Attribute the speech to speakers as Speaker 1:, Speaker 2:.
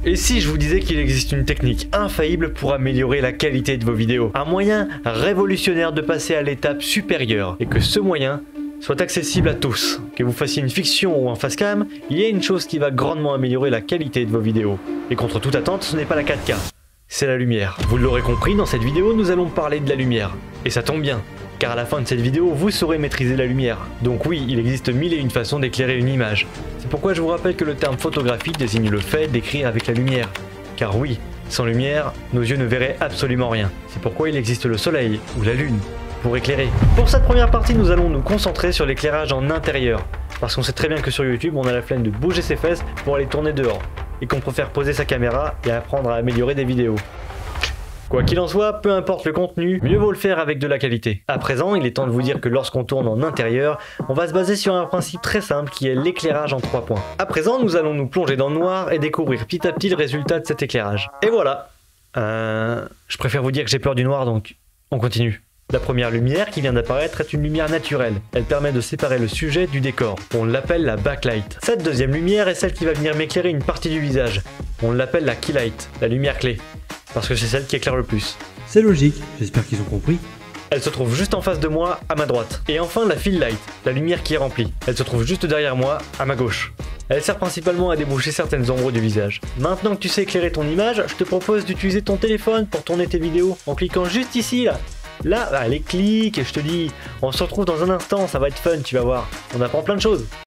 Speaker 1: Et si je vous disais qu'il existe une technique infaillible pour améliorer la qualité de vos vidéos? Un moyen révolutionnaire de passer à l'étape supérieure, et que ce moyen soit accessible à tous. Que vous fassiez une fiction ou un facecam, il y a une chose qui va grandement améliorer la qualité de vos vidéos. Et contre toute attente, ce n'est pas la 4K, c'est la lumière. Vous l'aurez compris, dans cette vidéo, nous allons parler de la lumière. Et ça tombe bien, car à la fin de cette vidéo, vous saurez maîtriser la lumière. Donc oui, il existe mille et une façons d'éclairer une image. C'est pourquoi je vous rappelle que le terme photographie désigne le fait d'écrire avec la lumière. Car oui, sans lumière, nos yeux ne verraient absolument rien. C'est pourquoi il existe le soleil ou la lune pour éclairer. Pour cette première partie, nous allons nous concentrer sur l'éclairage en intérieur. Parce qu'on sait très bien que sur YouTube, on a la flemme de bouger ses fesses pour aller tourner dehors. Et qu'on préfère poser sa caméra et apprendre à améliorer des vidéos. Quoi qu'il en soit, peu importe le contenu, mieux vaut le faire avec de la qualité. À présent, il est temps de vous dire que lorsqu'on tourne en intérieur, on va se baser sur un principe très simple qui est l'éclairage en 3 points. À présent, nous allons nous plonger dans le noir et découvrir petit à petit le résultat de cet éclairage. Et voilà. Je préfère vous dire que j'ai peur du noir, donc on continue. La première lumière qui vient d'apparaître est une lumière naturelle. Elle permet de séparer le sujet du décor. On l'appelle la backlight. Cette deuxième lumière est celle qui va venir m'éclairer une partie du visage. On l'appelle la keylight, la lumière clé. Parce que c'est celle qui éclaire le plus.
Speaker 2: C'est logique, j'espère qu'ils ont compris.
Speaker 1: Elle se trouve juste en face de moi, à ma droite. Et enfin la fill light, la lumière qui est remplie. Elle se trouve juste derrière moi, à ma gauche. Elle sert principalement à déboucher certaines ombres du visage. Maintenant que tu sais éclairer ton image, je te propose d'utiliser ton téléphone pour tourner tes vidéos en cliquant juste ici là. Là, allez clique et je te dis, on se retrouve dans un instant, ça va être fun, tu vas voir. On apprend plein de choses.